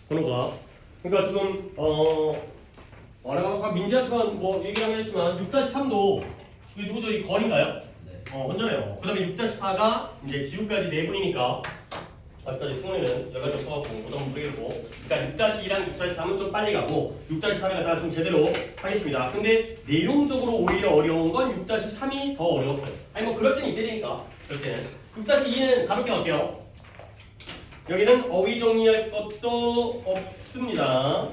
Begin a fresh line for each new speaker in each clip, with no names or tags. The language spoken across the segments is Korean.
번호가. 그러니까 지금 내가 아까 민지한테만 뭐 얘기를 했지만 6-3도 이게 누구죠? 이 건인가요?
네.
먼저네요. 그 다음에 6-4가 이제 지구까지 4분이니까 아직까지 승원이는 여기까지 써갖고 오점 모르겠고, 그러니까 6-2랑 6-3은 좀 빨리 가고 6-4를 갖다가 좀 제대로 하겠습니다. 근데 내용적으로 오히려 어려운 건 6-3이 더 어려웠어요. 아니 뭐 그럴 때는 이때니까. 그럴 때는 6-2는 가볍게 갈게요. 여기는 어휘 정리할 것도 없습니다.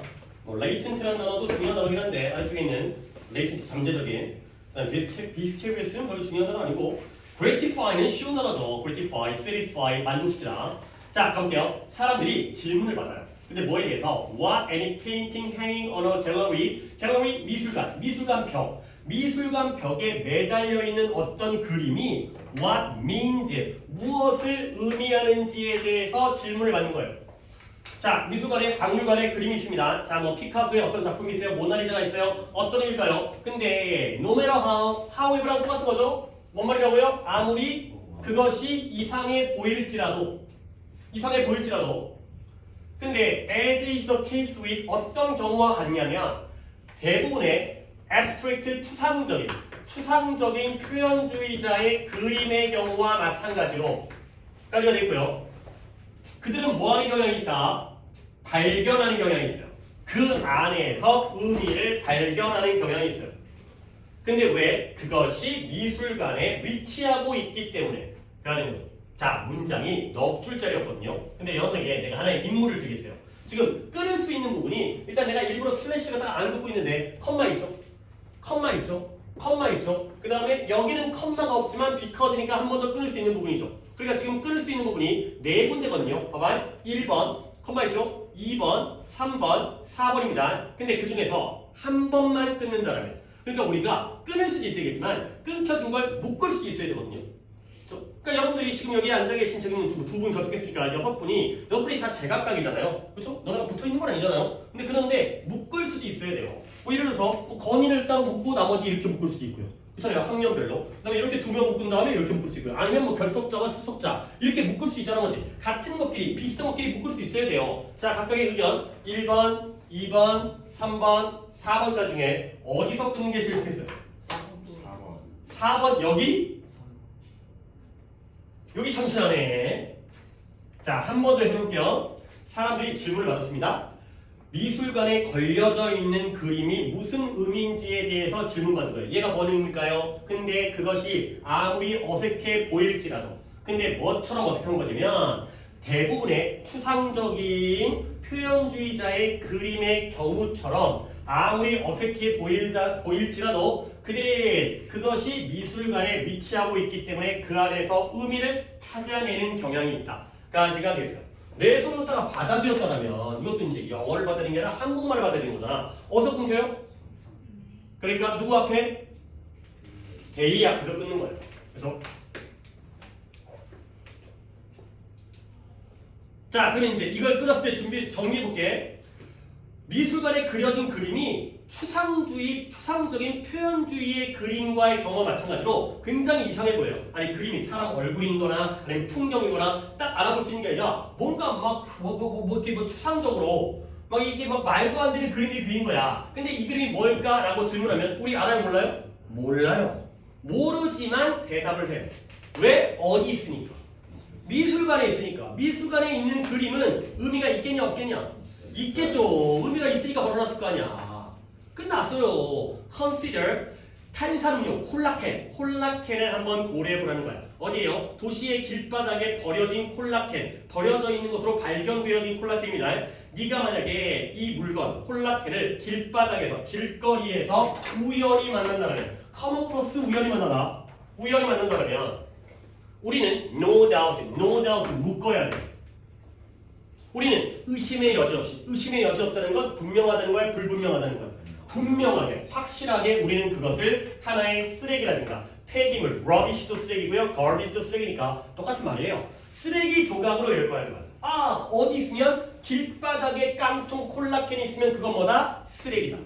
뭐 레이텐트라는 단어도 중요한 단어긴 한데 아래쪽에 있는 레이텐트 잠재적인, 그다음 비스케비어스는 별로 중요한 단어 아니고, gratify는 쉬운 단어죠. gratify, satisfy, 만족시키다. 자, 가볼게요. 사람들이 질문을 받아요. 근데 뭐에 대해서? What any painting hanging on a gallery? gallery 미술관, 미술관 벽. 미술관 벽에 매달려 있는 어떤 그림이 what means, 무엇을 의미하는지에 대해서 질문을 받는 거예요. 자, 미술관에 박물관에 그림이 있습니다. 자, 뭐 피카소의 어떤 작품이 있어요? 모나리자가 있어요? 어떤 의미일까요? 근데 no matter however랑 똑같은 거죠? 뭔 말이라고요? 아무리 그것이 이상해 보일지라도. 근데 as is the case with 어떤 경우와 같냐면 대부분의 abstract 추상적인 표현주의자의 그림의 경우와 마찬가지로 까지가 되고요. 그들은 뭐하는 경향이 있다? 발견하는 경향이 있어요. 그 안에서 의미를 발견하는 경향이 있어요. 근데 왜? 그것이 미술관에 위치하고 있기 때문에 그래야 되는 거죠. 자, 문장이 넉 줄짜리였거든요. 근데 여러분에게 내가 하나의 임무를 드리겠어요. 지금 끊을 수 있는 부분이, 일단 내가 일부러 슬래시가 딱 안 긋고 있는데 컴마 있죠? 그 다음에 여기는 컴마가 없지만 비커지니까 한 번 더 끊을 수 있는 부분이죠. 그러니까 지금 끊을 수 있는 부분이 네 군데거든요. 봐봐요. 1번 컴마 있죠? 2번, 3번, 4번입니다. 근데 그 중에서 한 번만 끊는다라면, 그러니까 우리가 끊을 수도 있어야겠지만 끊겨진 걸 묶을 수도 있어야 되거든요. 그러니까 여러분들이 지금 여기 앉아 계신 지금 두 분 결석했으니까 6분이 다 제각각이잖아요. 그렇죠? 너네가 붙어 있는 건 아니잖아요. 근데 그런데 묶을 수도 있어야 돼요. 뭐 예를 들어서 뭐 건의를 딱 묶고 나머지 이렇게 묶을 수도 있고요. 그렇잖아요. 학년별로. 그다음에 이렇게 두 명 묶은 다음에 이렇게 묶을 수 있고요. 아니면 뭐 결석자와 출석자 이렇게 묶을 수 있다는 거지. 같은 것끼리 비슷한 것끼리 묶을 수 있어야 돼요. 자, 각각의 의견 1번, 2번, 3번, 4번가 중에 어디서 끊는 게 제일 좋겠어요? 4번 여기? 여기 참신하네. 자, 한 번 더 해볼게요. 사람들이 질문을 받았습니다. 미술관에 걸려져 있는 그림이 무슨 의미인지에 대해서 질문받은 거예요. 얘가 뭔 의미일까요? 근데 그것이 아무리 어색해 보일지라도, 근데 뭐처럼 어색한 거냐면 대부분의 추상적인 표현주의자의 그림의 경우처럼 아무리 어색해 보일지라도 그들이 그것이 미술관에 위치하고 있기 때문에 그 안에서 의미를 찾아내는 경향이 있다. 까지가 됐어요. 내 손으로 다가 받아들였다면 이것도 이제 영어를 받아들이는 게 아니라 한국말을 받아들이는 거잖아. 어디서 끊겨요? 그러니까 누구 앞에? 대의 앞에서 끊는 거예요. 그래서 자, 그럼 이제 이걸 끊었을 때 정리해볼게. 미술관에 그려진 그림이 추상적인 표현주의의 그림과의 경우와 마찬가지로 굉장히 이상해 보여요. 아니, 그림이 사람 얼굴인 거나 아니면 풍경이거나 딱 알아볼 수 있는 게 아니라 뭔가 막 이렇게 추상적으로 막 이게 막 말도 안 되는 그림들이 그린 거야. 근데 이 그림이 뭘까라고 질문하면 우리 알아요, 몰라요? 몰라요. 모르지만 대답을 해요. 왜? 어디 있으니까. 미술관에 있으니까. 미술관에 있는 그림은 의미가 있겠냐 없겠냐? 있겠죠. 의미가 있으니까 걸어놨을 거 아니야. 끝났어요. Consider 탄산음료 콜라캔을 한번 고려해보라는 거야. 어디에요? 도시의 길바닥에 버려진 콜라캔, 버려져 있는 것으로 발견되어진 콜라캔입니다. 네가 만약에 이 물건 콜라캔을 길바닥에서 길거리에서 우연히 만난다면, come across 우연히 만난다면 우리는 no doubt 묶어야 돼. 우리는 의심의 여지 없다는 건 분명하다는 거야, 불분명하다는 거야. 분명하게, 확실하게 우리는 그것을 하나의 쓰레기라든가 폐기물, rubbish도 쓰레기고요, garbage도 쓰레기니까 똑같은 말이에요. 쓰레기 조각으로 이럴 거라는 거야. 아, 어디 있으면 길바닥에 깡통 콜라캔이 있으면 그건 뭐다? 쓰레기다.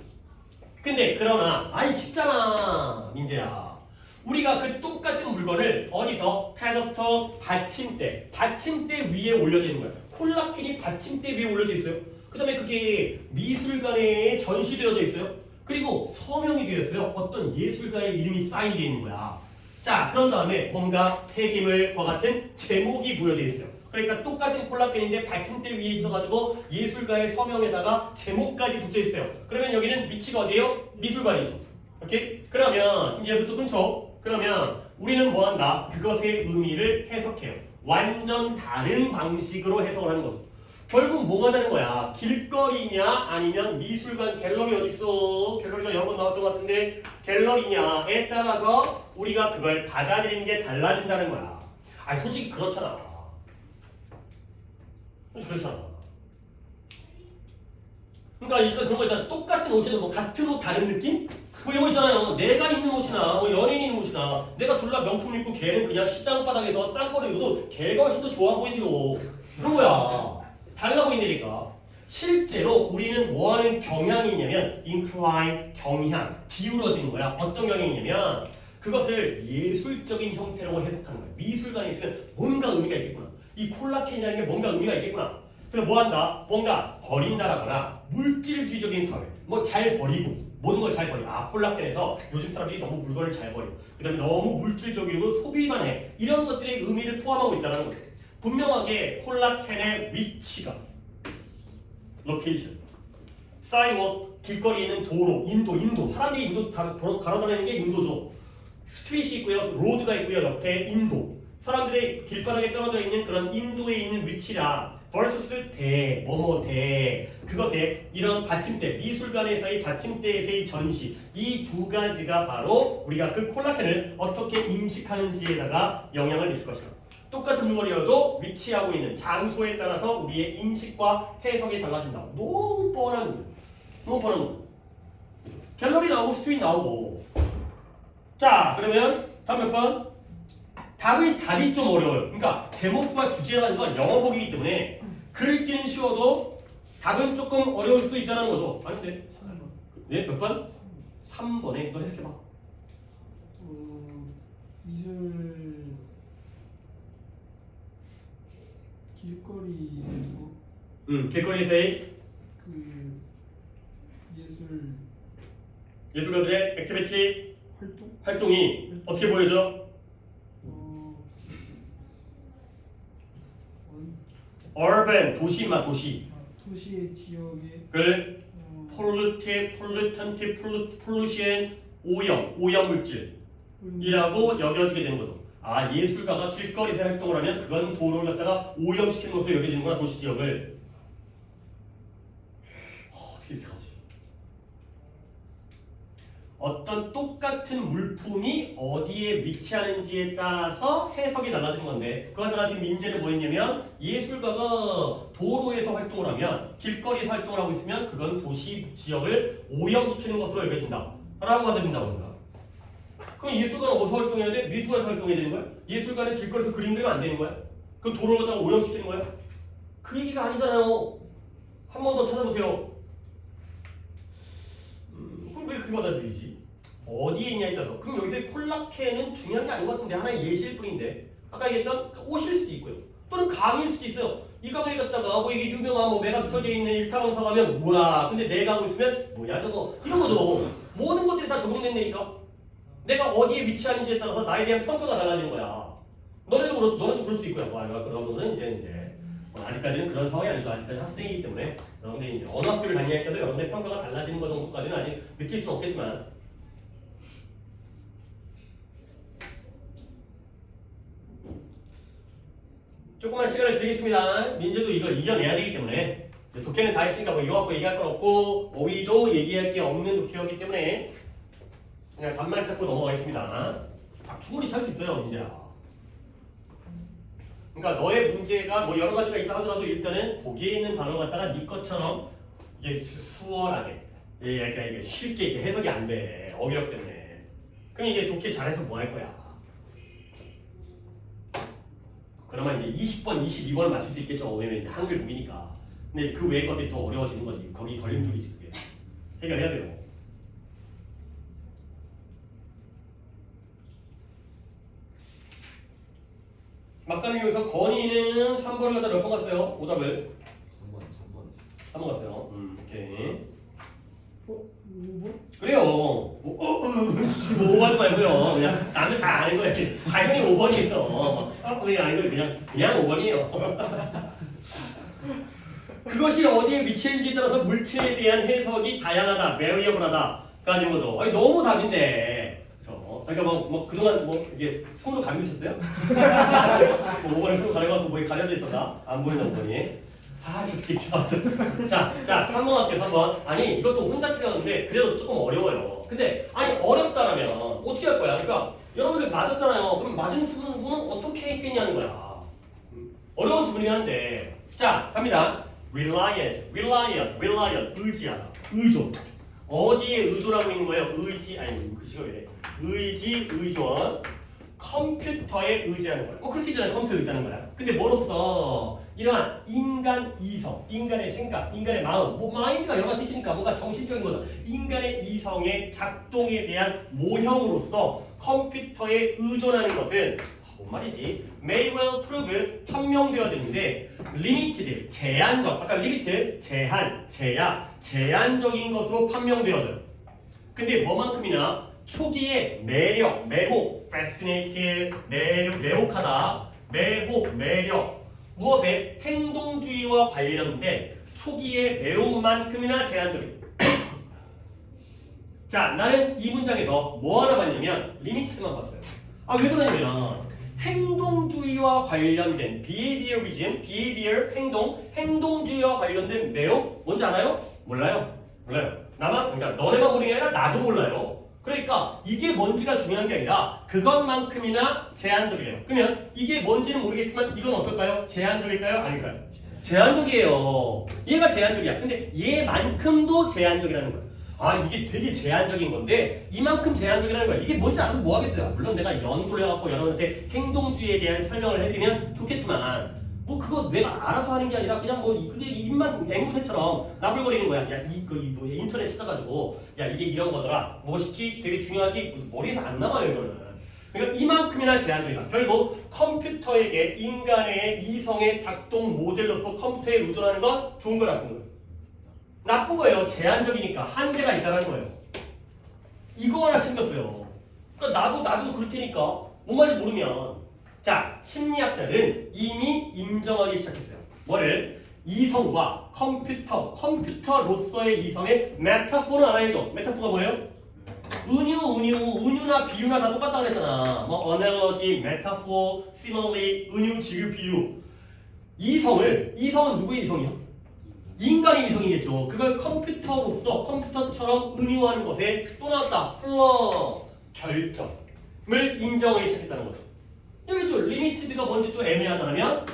근데 그러나 쉽잖아, 민재야. 우리가 그 똑같은 물건을 어디서? 페더스터, 받침대 위에 올려져 있는 거야. 콜라캔이 받침대 위에 올려져 있어요. 그 다음에 그게 미술관에 전시되어져 있어요. 그리고 서명이 되어 있어요. 어떤 예술가의 이름이 사인이 되어 있는 거야. 자, 그런 다음에 뭔가 폐기물과 같은 제목이 부여되어 있어요. 그러니까 똑같은 콜라펜인데 받침대 위에 있어가지고 예술가의 서명에다가 제목까지 붙여 있어요. 그러면 여기는 위치가 어디예요? 미술관이죠. 오케이? 그러면 이제 여기서 또 끊죠. 그러면 우리는 뭐 한다? 그것의 의미를 해석해요. 완전 다른 방식으로 해석을 하는 거죠. 결국 뭐가 되는 거야? 길거리냐 아니면 미술관 갤러리 어딨어? 갤러리가 여러 번 나왔던 것 같은데 갤러리냐에 따라서 우리가 그걸 받아들이는 게 달라진다는 거야. 아니 솔직히 그렇잖아. 그렇잖아. 그러니까 이거 그런 거 있잖아. 똑같은 옷에도 뭐 같은 옷 다른 느낌? 뭐 이런 거 있잖아요. 내가 입는 옷이나 뭐 연예인 입는 옷이나 내가 졸라 명품 입고 걔는 그냥 시장 바닥에서 싼 거를 입어도 걔가 훨씬 더 좋아 보인대요. 그런 거야. 달라 보인다니까. 실제로 우리는 뭐 하는 경향이 있냐면 incline, 경향, 기울어지는 거야. 어떤 경향이 있냐면 그것을 예술적인 형태로 해석하는 거야. 미술관에 있으면 뭔가 의미가 있겠구나. 이 콜라캔이라는 게 뭔가 의미가 있겠구나. 그래서 뭐 한다? 뭔가 버린다라거나 물질주의적인 사회. 뭐 잘 버리고 모든 걸 잘 버려. 아 콜라캔에서 요즘 사람들이 너무 물건을 잘 버려. 그 다음에 너무 물질적이고 소비만 해. 이런 것들의 의미를 포함하고 있다는 거죠. 분명하게 콜라캔의 위치가 로케이션, 사이워크, 길거리에 있는 도로, 인도 사람들이 인도 가로다니는 게 인도죠. 스트릿이 있고요, 로드가 있고요, 옆에 인도 사람들의 길바닥에 떨어져 있는 그런 인도에 있는 위치라 vs 대 그것에 이런 받침대, 미술관에서의 받침대에서의 전시 이 두 가지가 바로 우리가 그 콜라캔을 어떻게 인식하는지에다가 영향을 미칠 것이다. 똑같은 물건이어도 위치하고 있는 장소에 따라서 우리의 인식과 해석이 달라진다. 너무 뻔한 거. 갤러리 나오고 스트릿 나오고. 자, 그러면 다음 몇 번? 답이 좀 어려워요. 그러니까 제목과 주제라는 건 영어 보기이기 때문에 글 읽기는 쉬워도 답은 조금 어려울 수 있다는 거죠. 아닌데? 네, 몇 번? 3번에 너 해석해봐.
미술 길거리에서
길거리에서의
그
예술가들의 액티비티
활동?
활동이 어떻게 보여져? urban 도시마 도시.
도시의 지역에
글 pollution 오염 물질이라고 여겨지게 되는 거죠. 아 예술가가 길거리에서 활동을 하면 그건 도로를 갖다가 오염시키는 것으로 여겨지는구나 도시 지역을. 어떻게 이렇게 하지? 어떤 똑같은 물품이 어디에 위치하는지에 따라서 해석이 달라지는 건데 그거 갖다가 지금 민재는 뭐 했냐면 예술가가 도로에서 활동을 하면 길거리에서 활동을 하고 있으면 그건 도시 지역을 오염시키는 것으로 여겨진다 라고 하된다고 합니다. 그럼 예술가는 어디서 활동해야 돼? 미술관에서 활동해야 되는 거야? 예술가는 길거리에서 그림 그리면 안 되는 거야? 그럼 도로를 갖다가 오염시키는 거야? 그 얘기가 아니잖아요. 한 번 더 찾아보세요. 그럼 왜 그렇게 받아들이지? 어디에 있냐에 따라서. 그럼 여기서 콜라캔은 중요한 게 아닌 것 같은데 하나의 예시일 뿐인데 아까 얘기했던 옷일 수도 있고요. 또는 강의일 수도 있어요. 이 강의를 갖다가 뭐 이게 유명한 뭐 메가스터디에 있는 일타강사 가면 우와 근데 내가 하고 있으면 뭐야 저거 이런 거죠. 모든 것들이 다 적용된다니까. 내가 어디에 위치하는지에 따라서 나에 대한 평가가 달라지는 거야. 너네도 그럴 수 있고요. 와 그러면은 이제 아직까지는 그런 상황이 아니죠. 아직까지 학생이기 때문에 여러분들이 이제 어느 학교를 다니냐에 따라서 여러분의 평가가 달라지는 것 정도까지는 아직 느낄 수는 없겠지만 조금만 시간을 드리겠습니다. 민재도 이걸 이겨내야 되기 때문에 독해는 다 했으니까 뭐 이거 갖고 얘기할 건 없고 어휘도 얘기할 게 없는 독해였기 때문에 그냥 답만 찾고 넘어가겠습니다. 충분히 찰 수 있어요, 민재야. 그러니까 너의 문제가 뭐 여러 가지가 있다 하더라도 일단은 보기에 있는 단어 갖다가 네 것처럼 이게 수월하게 이게 쉽게 이렇게 해석이 안 돼. 어휘력 때문에. 그럼 이게 독해 잘해서 뭐 할 거야? 그러면 이제 20번, 22번을 맞출 수 있겠죠. 왜냐면 이제 한글 무기니까. 근데 그 외의 것들이 더 어려워지는 거지. 거기 걸림돌이지 그게. 해결해야 돼요. 막간을 이용해서 건이는 3번을 갖다 몇 번 갔어요? 오답을.
3번.
까먹었어요. 오케이.
5번?
그래요. 뭐 하지 말고요. 그냥 남들 다 아는 거예요. 당연히 5번이에요. 그냥 아니고 그냥 5번이에요. 그것이 어디에 위치했는지에 따라서 물체에 대한 해석이 다양하다, variable하다가 되는 거죠. 아니 너무 답인데. 그렇죠. 그러니까 뭐 그동안 뭐 이게 손으로 가리고 있었어요? 뭐 5번에 손으로 가려갖고 뭐에 가려져 있었나? 안 보이나 5번이. 아, 진짜. 자, 3번 할게요, 3번. 아니, 이것도 혼자 틀렸는데, 그래도 조금 어려워요. 근데, 아니, 어렵다라면, 어떻게 할 거야? 그러니까, 여러분들 맞았잖아요. 그럼 맞은 수분은 어떻게 했겠냐는 거야. 어려운 지문이긴 한데. 자, 갑니다. reliance, 의지하다. 의존. 어디에 의존하고 있는 거예요? 글씨가 왜 이래? 의존. 컴퓨터에 의지하는 거야. 글씨잖아요. 컴퓨터에 의지하는 거야. 근데 뭐로써? 이러한 인간 이성, 인간의 생각, 인간의 마음, 뭐 마인드가 여러 가지 뜻이니까 뭔가 정신적인 거죠. 인간의 이성의 작동에 대한 모형으로서 컴퓨터에 의존하는 것은 뭔 말이지? may well prove 판명되어지는데 limited, 제한적, 아까 limit, 제한적인 것으로 판명되어져요. 근데 뭐만큼이나 초기에 매력, 매혹, fascinated, 매혹하다, 매력 무엇에? 행동주의와 관련된 초기의 매혹만큼이나 제한적이다. 자, 나는 이 문장에서 뭐 하나 봤냐면 리미티드만 봤어요. 왜 그러냐면 행동주의와 관련된 behavior, 행동주의와 관련된 매혹 뭔지 알아요? 몰라요. 그러니까 너네만 모르는 게 아니라 나도 몰라요. 그러니까 이게 뭔지가 중요한 게 아니라 그것만큼이나 제한적이에요. 그러면 이게 뭔지는 모르겠지만 이건 어떨까요? 제한적일까요? 아닐까요? 제한적이에요. 얘가 제한적이야. 근데 얘만큼도 제한적이라는 거야. 이게 되게 제한적인 건데 이만큼 제한적이라는 거야. 이게 뭔지 알아서 뭐 하겠어요? 물론 내가 연구를 해갖고 여러분한테 행동주의에 대한 설명을 해드리면 좋겠지만 뭐 그거 내가 알아서 하는 게 아니라 그냥 그게 입만 앵무새처럼 나불거리는 거야. 뭐 인터넷 찾아가지고 이게 이런 거더라. 멋있지? 되게 중요하지? 머리에서 안 나와요 이거는. 그러니까 이만큼이나 제한적이다. 결국 컴퓨터에게 인간의 이성의 작동 모델로서 컴퓨터에 의존하는 건 좋은 거 나쁜 거예요? 나쁜 거예요. 제한적이니까 한계가 있다는 거예요. 이거 하나 챙겼어요. 그러니까 나도 그럴 테니까 뭔 말인지 모르면 자, 심리학자들은 이미 인정하기 시작했어요. 뭐를? 이성과 컴퓨터로서의 이성의 메타포를 알아야죠. 메타포가 뭐예요? 은유나 비유나 다 똑같다고 그랬잖아. 뭐 analogy, metaphor, simile, 은유, 지유, 비유. 이성은 누구의 이성이야? 인간의 이성이겠죠. 그걸 컴퓨터처럼 은유하는 것에 또 나왔다. 결정을 인정하기 시작했다는 거죠. 여기죠. 리미티드가 뭔지 또 애매하다면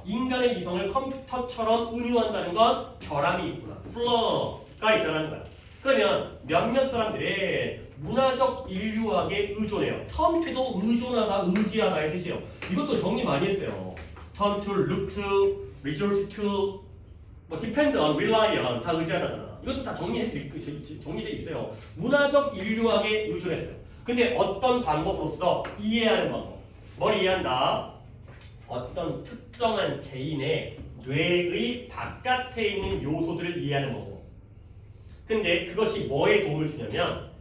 인간의 이성을 컴퓨터처럼 은유한다는 건 결함이 있구나. 플러가 있다는 거야. 그러면 몇몇 사람들의 문화적 인류학에 의존해요. turn to도 의존하다, 의지하다의 뜻이에요. 이것도 정리 많이 했어요. turn to, look to, resort to, 뭐 depend on, rely on 다 의지하다잖아. 이것도 다 정리돼 있어요. 문화적 인류학에 의존했어요. 근데 어떤 방법으로서 이해하는 방법. 뭘 이해한다? 어떤 특정한 개인의 뇌의 바깥에 있는 요소들을 이해하는 거고. 근데 그것이 뭐에 도움을 주냐면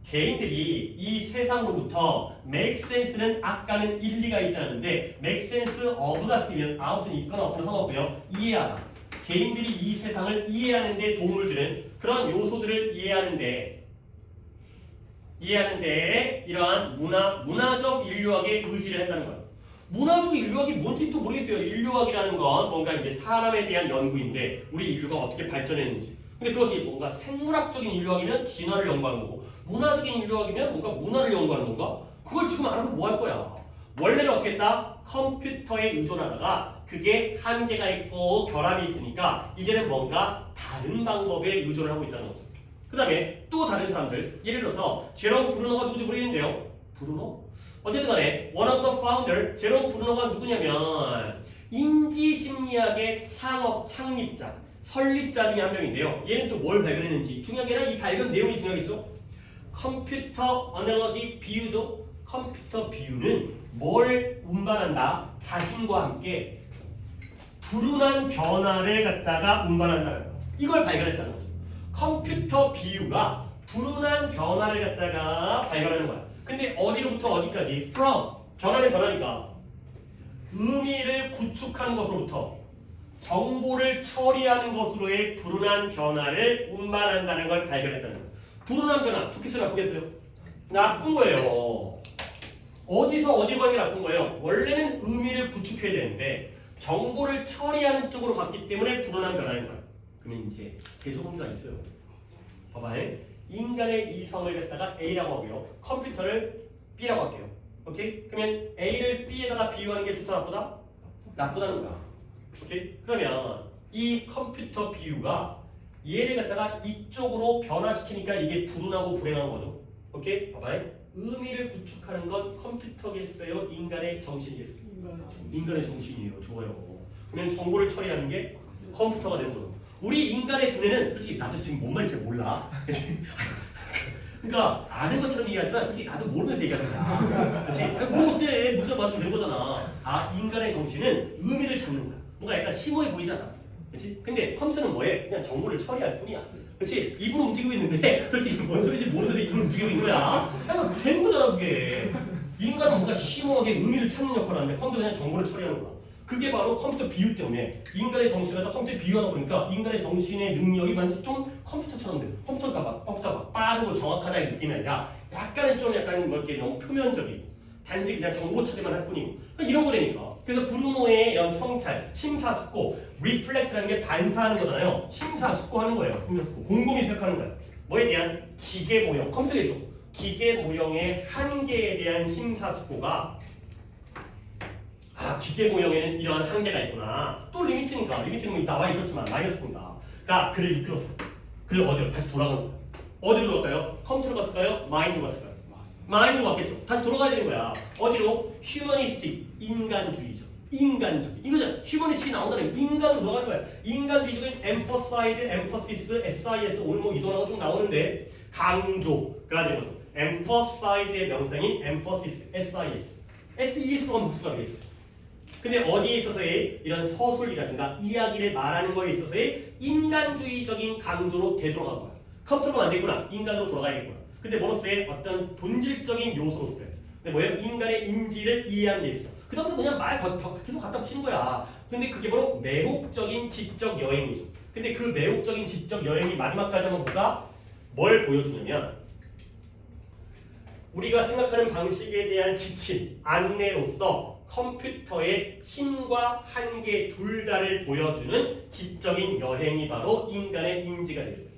개인들이 이 세상으로부터 make sense는 아까는 일리가 있다는데 make sense of가 쓰면 out은 있거나 없거나 상관없고요. 이해하다. 개인들이 이 세상을 이해하는 데 도움을 주는 그런 요소들을 이해하는 데 이러한 문화적 인류학에 의지를 한다는 거예요. 문화적 인류학이 뭔지도 모르겠어요. 인류학이라는 건 뭔가 이제 사람에 대한 연구인데 우리 인류가 어떻게 발전했는지. 근데 그것이 뭔가 생물학적인 인류학이면 진화를 연구하는 거고 문화적인 인류학이면 뭔가 문화를 연구하는 건가? 그걸 지금 알아서 뭐 할 거야? 원래는 어떻게 했다? 컴퓨터에 의존하다가 그게 한계가 있고 결함이 있으니까 이제는 뭔가 다른 방법에 의존을 하고 있다는 거죠. 그 다음에 또 다른 사람들 예를 들어서 제롬 브루노가 누구지 모르겠는데요. 브루노? 어쨌든 간에 one of the founder 제롬 브루노가 누구냐면 인지심리학의 창립자 설립자 중에 한 명인데요. 얘는 또 뭘 발견했는지 중요한 게 아니라 이 발견 내용이 중요하겠죠. 컴퓨터 어널러지 비유죠. 컴퓨터 비유는 뭘 운반한다? 자신과 함께 불운한 변화를 갖다가 운반한다는 거예요. 이걸 발견했다는 거죠. 컴퓨터 비유가 불운한 변화를 갖다가 발견하는 거야. 근데 어디로부터 어디까지? from 변화는 변화니까 의미를 구축하는 것으로부터 정보를 처리하는 것으로의 불운한 변화를 운반한다는 걸 발견했다는 거예요. 불운한 변화, 좋겠어요, 나쁘겠어요? 나쁜 거예요. 어디서 어디로 가는 게 나쁜 거예요? 원래는 의미를 구축해야 되는데 정보를 처리하는 쪽으로 갔기 때문에 불운한 변화인 거예요. 그러면 이제 대소문제가 있어요. 봐봐요. 인간의 이성을 갖다가 A라고 하고요. 컴퓨터를 B라고 할게요. 오케이? 그러면 A를 B에다가 비유하는 게 좋다 나쁘다? 나쁘다는 거야. 오케이? 그러면 이 컴퓨터 비유가 얘를 갖다가 이쪽으로 변화시키니까 이게 불운하고 불행한 거죠. 오케이? 봐봐요. 의미를 구축하는 건 컴퓨터겠어요? 인간의 정신이겠어요? 인간의 정신이에요. 좋아요. 그러면 정보를 처리하는 게 컴퓨터가 되는 거죠. 우리 인간의 두뇌는 솔직히 나도 지금 뭔 말인지 잘 몰라. 그러니까 아는 것처럼 얘기하지만 솔직히 나도 모르면서 얘기하는 거야. 그렇지? 뭐 어때? 문제 맞으면 되는 거잖아. 아, 인간의 정신은 의미를 찾는 거야. 뭔가 약간 심오해 보이잖아. 그렇지? 근데 컴퓨터는 뭐해? 그냥 정보를 처리할 뿐이야. 그렇지? 입으로 움직이고 있는데 솔직히 뭔 소리인지 모르면서 입으로 움직이고 있는 거야. 그냥 되는 거잖아 그게. 인간은 뭔가 심오하게 의미를 찾는 역할을 하는데 컴퓨터는 그냥 정보를 처리하는 거야. 그게 바로 컴퓨터 비유 때문에 인간의 정신을 갖다 컴퓨터에 비유하다 보니까 인간의 정신의 능력이 마치 좀 컴퓨터처럼 돼요. 컴퓨터가 빠르고 정확하다는 느낌이 아니라 약간은 좀 약간 뭐 이렇게 너무 표면적이고 단지 그냥 정보 처리만 할 뿐이고 이런 거라니까. 그래서 브루노의 이런 성찰, 심사숙고, 리플렉트라는 게 반사하는 거잖아요. 심사숙고하는 거예요. 심사숙고. 곰곰이 생각하는 거예요. 뭐에 대한 기계 모형, 컴퓨터겠죠. 기계 모형의 한계에 대한 심사숙고가 기계 모형에는 이러한 한계가 있구나. 또 리미트니까. 리미트는 나와 있었지만 마이너스니까. 그러니까 그를 이끌었어. 그를 어디로? 다시 돌아간 거야. 어디로 갈까요? 컴퓨터로 갔을까요? 마인드로 갔을까요? 마인드로 갔겠죠. 다시 돌아가야 되는 거야. 어디로? 휴머니스틱, 인간주의죠. 인간적인. 이거잖아. 휴머니스틱이 나온다는 인간으로 돌아가는 거야. 인간주의적인 emphasize, emphasis, SIS 오늘 뭐 이동하고 좀 나오는데 강조가 되는 거죠. emphasize의 명사인 emphasis, SIS. SES로 가면 복수가 되겠죠. 근데 어디에 있어서의 이런 서술이라든가 이야기를 말하는 거에 있어서의 인간주의적인 강조로 되돌아간 거야. 컴퓨터가 안 되구나. 인간으로 돌아가야겠구나. 근데 뭐로서의 어떤 본질적인 요소로서의 근데 뭐예요? 인간의 인지를 이해하는 데 있어. 그 다음부터 그냥 말 계속 갖다 붙이는 거야. 근데 그게 바로 매혹적인 지적 여행이죠. 근데 그 매혹적인 지적 여행이 마지막까지 한번 보다 뭘 보여주냐면 우리가 생각하는 방식에 대한 지침, 안내로서 컴퓨터의 힘과 한계 둘 다를 보여주는 지적인 여행이 바로 인간의 인지가 되겠어요.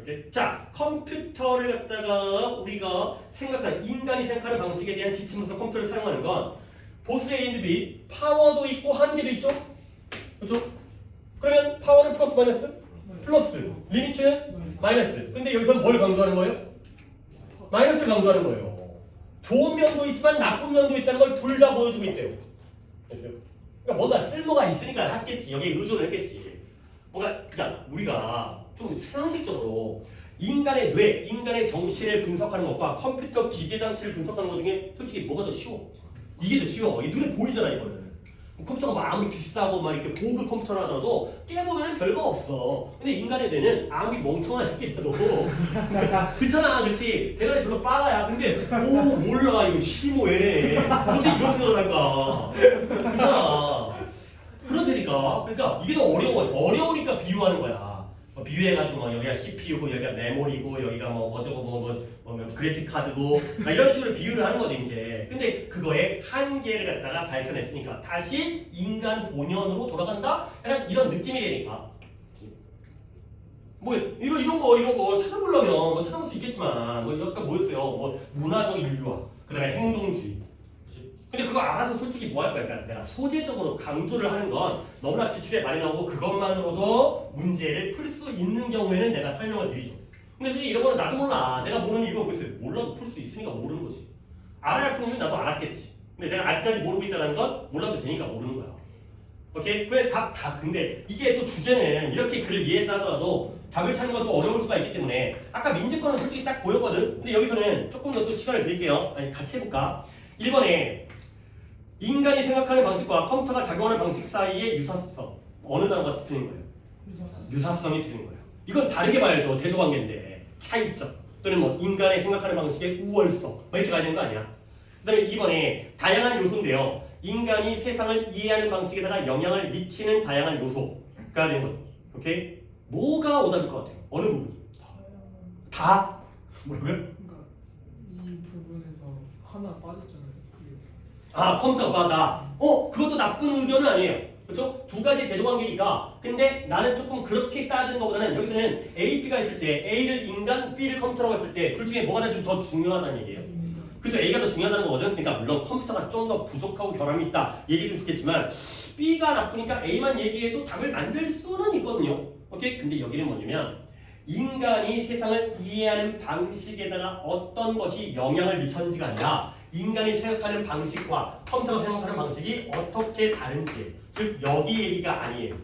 오케이? 자, 컴퓨터를 갖다가 우리가 생각하는 인간이 생각하는 방식에 대한 지침으로서 컴퓨터를 사용하는 건 보스 A and B 파워도 있고 한계도 있죠? 그렇죠? 그러면 파워는 플러스 마이너스? 플러스. 리미트는 마이너스. 근데 여기서 뭘 강조하는 거예요? 마이너스를 강조하는 거예요. 좋은 면도 있지만 나쁜 면도 있다는 걸 둘 다 보여주고 있대요. 됐어요? 그러니까 뭔가 쓸모가 있으니까 했겠지. 여기에 의존을 했겠지. 뭔가 그러니까 우리가 좀 상식적으로 인간의 뇌, 인간의 정신을 분석하는 것과 컴퓨터 기계 장치를 분석하는 것 중에 솔직히 뭐가 더 쉬워? 이게 더 쉬워. 이 눈에 보이잖아 이거는. 컴퓨터가 막 아무리 비싸고 막 이렇게 고급 컴퓨터를 하더라도 깨보면 별거 없어. 근데 인간의 뇌는 아무리 멍청한 새끼라도 그렇잖아, 그렇지? 대가리 저런 빠가야. 근데 오 몰라 이거 심오해. 어째 이런 생각을 할까? 그렇잖아. 그렇다니까. 그러니까 이게 더 어려우니까 비유하는 거야. 비유해가지고 막 여기가 CPU고 여기가 메모리고 여기가 뭐 어쩌고 뭐 그래픽 카드고 이런 식으로 비유를 하는 거죠 이제. 근데 그거의 한계를 갖다가 밝혀냈으니까 다시 인간 본연으로 돌아간다. 약간 이런 느낌이 되니까. 뭐 이런 거 찾아보려면 뭐 찾아볼 수 있겠지만 뭐 약간 뭐였어요? 뭐 문화적 인류화, 그다음에 행동주의. 근데 그거 알아서 솔직히 뭐 할 거야? 그러니까 내가 소재적으로 강조를 하는 건 너무나 기출에 많이 나오고 그것만으로도 문제를 풀 수 있는 경우에는 내가 설명을 드리죠. 근데 솔직히 이런 거는 나도 몰라. 내가 모르는 이유가 뭐 있어요? 몰라도 풀 수 있으니까 모르는 거지. 알아야 할 뿐이면 나도 알았겠지. 근데 내가 아직까지 모르고 있다는 건 몰라도 되니까 모르는 거야. 오케이? 그래 근데 이게 또 주제는 이렇게 글을 이해했다 하더라도 답을 찾는 것도 어려울 수가 있기 때문에 아까 민재권은 솔직히 딱 보였거든. 근데 여기서는 조금 더 또 시간을 드릴게요. 아니 같이 해볼까? 1번에 인간이 생각하는 방식과 컴퓨터가 작용하는 방식 사이의 유사성 어느 단어가 틀린 거예요? 유사성이 틀린 거예요. 이건 다르게 봐야죠. 대조관계인데 차이점 또는 뭐 인간의 생각하는 방식의 우월성 뭐 이렇게 가야 되는 거 아니야? 그다음에 이번에 다양한 요소인데요. 인간이 세상을 이해하는 방식에다가 영향을 미치는 다양한 요소가 되는 거죠. 오케이? 뭐가 오답일 것 같아요? 어느 부분이? 다? 뭐라고요?
그러니까 이 부분에서 하나 빠졌잖아요. 그게
아, 컴퓨터가 나. 그것도 나쁜 의견은 아니에요. 그렇죠? 두 가지 대조관계니까. 근데 나는 조금 그렇게 따지는 것보다는 여기서는 A, B가 있을 때 A를 인간, B를 컴퓨터라고 했을 때 둘 중에 뭐가 좀 더 중요하다는 얘기예요. 그죠? A가 더 중요하다는 거거든. 그러니까 물론 컴퓨터가 좀 더 부족하고 결함이 있다 얘기 좀 좋겠지만 B가 나쁘니까 A만 얘기해도 답을 만들 수는 있거든요. 오케이? 근데 여기는 뭐냐면 인간이 세상을 이해하는 방식에다가 어떤 것이 영향을 미쳤는지가 아니라 인간이 생각하는 방식과 컴퓨터가 생각하는 방식이 어떻게 다른지, 즉 여기 얘기가 아니에요.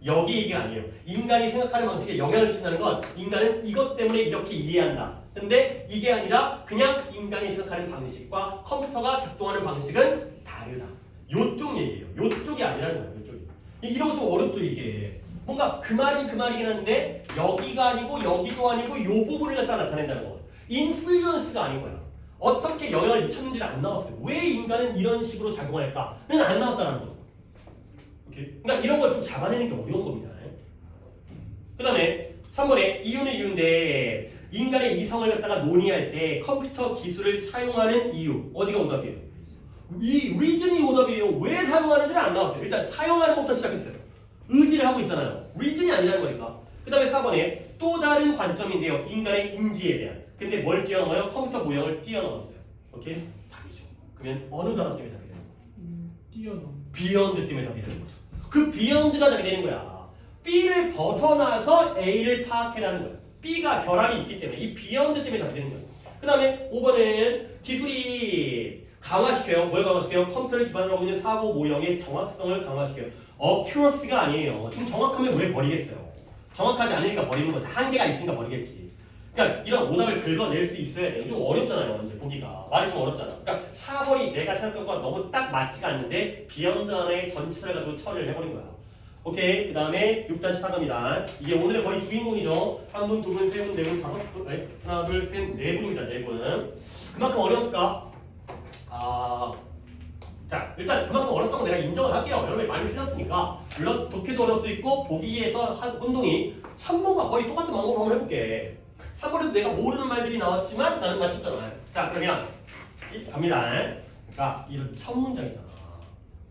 여기 얘기가 아니에요. 인간이 생각하는 방식에 영향을 미친다는 건 인간은 이것 때문에 이렇게 이해한다. 근데 이게 아니라 그냥 인간이 생각하는 방식과 컴퓨터가 작동하는 방식은 다르다. 요쪽 얘기예요. 요쪽이 아니라는 거예요. 요쪽이. 이런 거 좀 어렵죠 이게. 뭔가 그 말은 그 말이긴 한데 여기가 아니고 여기도 아니고 요 부분을 갖다 나타낸다는 거. 인플루언스가 아닌 거야. 어떻게 영향을 미쳤는지는 안 나왔어요. 왜 인간은 이런 식으로 작용할까는 안 나왔다는 거죠. 오케이? 그러니까 이런 걸 좀 잡아내는 게 어려운 겁니다. 그 다음에 3번에 이유는 이유인데 인간의 이성을 갖다가 논의할 때 컴퓨터 기술을 사용하는 이유 어디가 오답이에요? 이 reason이 오답이에요. 왜 사용하는지는 안 나왔어요. 일단 사용하는 것부터 시작했어요. 의지를 하고 있잖아요. reason이 아니라는 거니까. 그 다음에 4번에 또 다른 관점인데요. 인간의 인지에 대한. 근데 뭘 뛰어넘어요? 컴퓨터 모형을 뛰어넘었어요. 오케이? 답이죠. 그러면 어느 단어 때문에 답이 되는 거예요?
뛰어넘.
비욘드 때문에 답이 되는 거죠. 그 비욘드가 답이 되는 거야. B를 벗어나서 A를 파악해라는 거야. B가 결함이 있기 때문에 이 비욘드 때문에 답이 되는 거야. 그 다음에 5번은 기술이 강화시켜요. 뭘 강화시켜요? 컴퓨터를 기반으로 하고 있는 사고 모형의 정확성을 강화시켜요. accuracy가 아니에요. 지금 정확하면 왜 버리겠어요? 정확하지 않으니까 버리는 거지. 한계가 있으니까 버리겠지. 그러니까 이런 오답을 긁어낼 수 있어야 돼요. 좀 어렵잖아요. 이제 보기가. 말이 좀 어렵잖아. 그러니까 4번이 내가 생각한 거와 너무 딱 맞지가 않는데 비욘드 하나의 전체를 가지고 처리를 해버린 거야. 오케이. 그 다음에 6-4갑니다. 이게 오늘의 거의 주인공이죠. 한 분, 두 분, 세 분, 네 분, 다섯 분, 하나, 둘, 셋, 네 분입니다. 네 분. 그만큼 어려웠을까? 자, 일단 그만큼 어렵다고 내가 인정을 할게요. 여러분이 많이 틀렸으니까. 물론 독해도 어려울 수 있고 보기에서 한 혼동이 3번과 거의 똑같은 방법으로 한번 해볼게. 3번에도 내가 모르는 말들이 나왔지만 나는 맞췄잖아. 자, 그러면 갑니다. 그러니까 이런 첫 문장이잖아.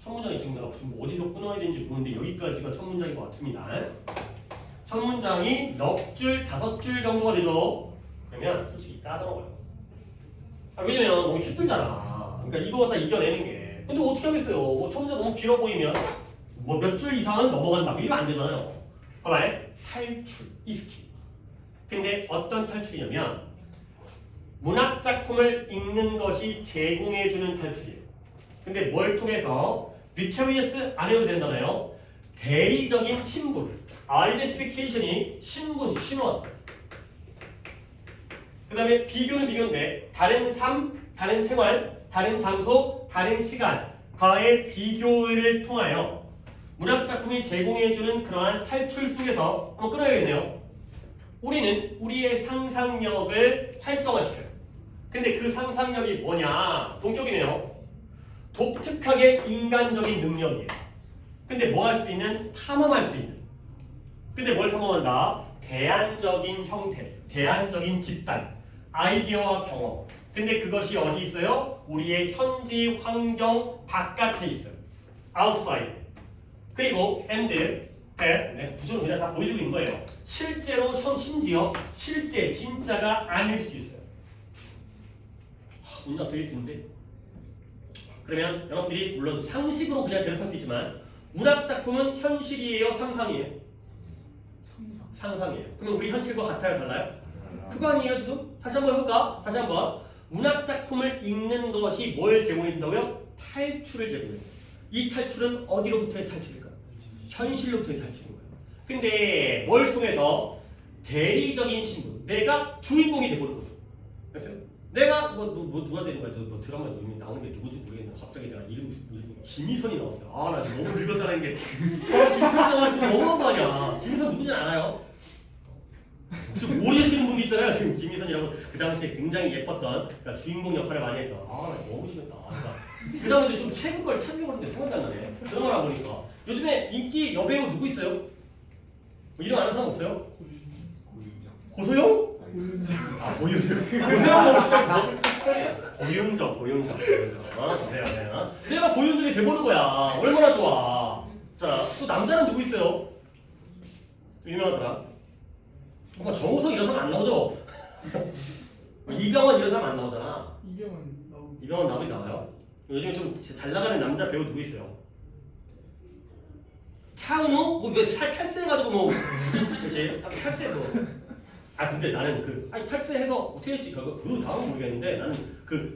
첫 문장이 지금 내가 지금 어디서 끊어야 되는지 모르는데 여기까지가 첫 문장인 것 같습니다. 첫 문장이 넉 줄, 5줄 정도가 되죠. 그러면 솔직히 까다로워요. 왜냐면 너무 힘들잖아. 그러니까 이거 갖다 이겨내는 게. 근데 어떻게 하겠어요? 뭐 첫 문장 너무 길어 보이면 뭐 몇 줄 이상은 넘어간다. 이러면 안 되잖아요. 봐봐요. 탈출, 이 스킬. 근데 어떤 탈출이냐면 문학 작품을 읽는 것이 제공해주는 탈출이에요. 근데 뭘 통해서 vicarious 안 해도 된다나요? 대리적인 신분, identification이 신분, 신원. 그 다음에 비교는 비교인데 다른 삶, 다른 생활, 다른 장소, 다른 시간과의 비교를 통하여 문학 작품이 제공해주는 그러한 탈출 속에서 한번 끊어야겠네요. 우리는 우리의 상상력을 활성화시켜요. 근데 그 상상력이 뭐냐? 동격이네요. 독특하게 인간적인 능력이에요. 근데 뭐 할 수 있는? 탐험할 수 있는. 근데 뭘 탐험한다? 대안적인 형태, 대안적인 집단, 아이디어와 경험. 근데 그것이 어디 있어요? 우리의 현지 환경 바깥에 있어요. outside. 그리고 and that 구조는 그냥 다 보여주고 있는 거예요. 실제로 심지어 실제 진짜가 아닐 수도 있어요. 문장 되게 긴데. 그러면 여러분들이 물론 상식으로 그냥 대답할 수 있지만 문학 작품은 현실이에요, 상상이에요? 상상이에요. 그러면 우리 현실과 같아요, 달라요? 그거 아니에요 지금? 다시 한번 해볼까? 다시 한번. 문학 작품을 읽는 것이 뭘 제공해준다고요? 탈출을 제공해줘요. 이 탈출은 어디로부터의 탈출일까요? 현실로부터의 탈출인 거예요. 근데 뭘 통해서? 대리적인 신분. 내가 주인공이 돼보는 거죠. 됐어요? 내가 누가 되는 거야? 너 드라마 이미 나오는 게 누구지 모르겠는데 갑자기 내가 이름 김희선이 나왔어요. 아 나 너무 늙었다는 게. 김희선 나와가지고 너무한 거 아니야. 김희선 누군지 알아요? 좀 모르시는 분도 있잖아요. 지금 김희선이라고 그 당시에 굉장히 예뻤던 그러니까 주인공 역할을 많이 했던. 아 나 너무 심했다. 그 다음에 좀 최근 걸 찾으려고 했는데 생각이 안 나네. 드라마를 안 보니까. 요즘에 인기 여배우 누구 있어요? 뭐 이름 아는 사람 없어요? 고소영? 아 고윤정. 고소영 혹시 고윤정. 그래요. 내가 고윤정이 돼보는 거야. 얼마나 좋아. 자, 또 남자는 누구 있어요? 유명한 사람? 뭔가 정우성 이런 사람 안 나오죠? 이병헌 이런 사람 안 나오잖아. 이병헌 나오긴 나와요. 요즘에 좀 잘 나가는 남자 배우 누구 있어요? 차은우? 뭐왜 탈세해가지고 뭐 그렇지? 탈세 뭐. 아 근데 나는 아니 탈세해서 어떻게 했지? 그 다음은 모르겠는데 나는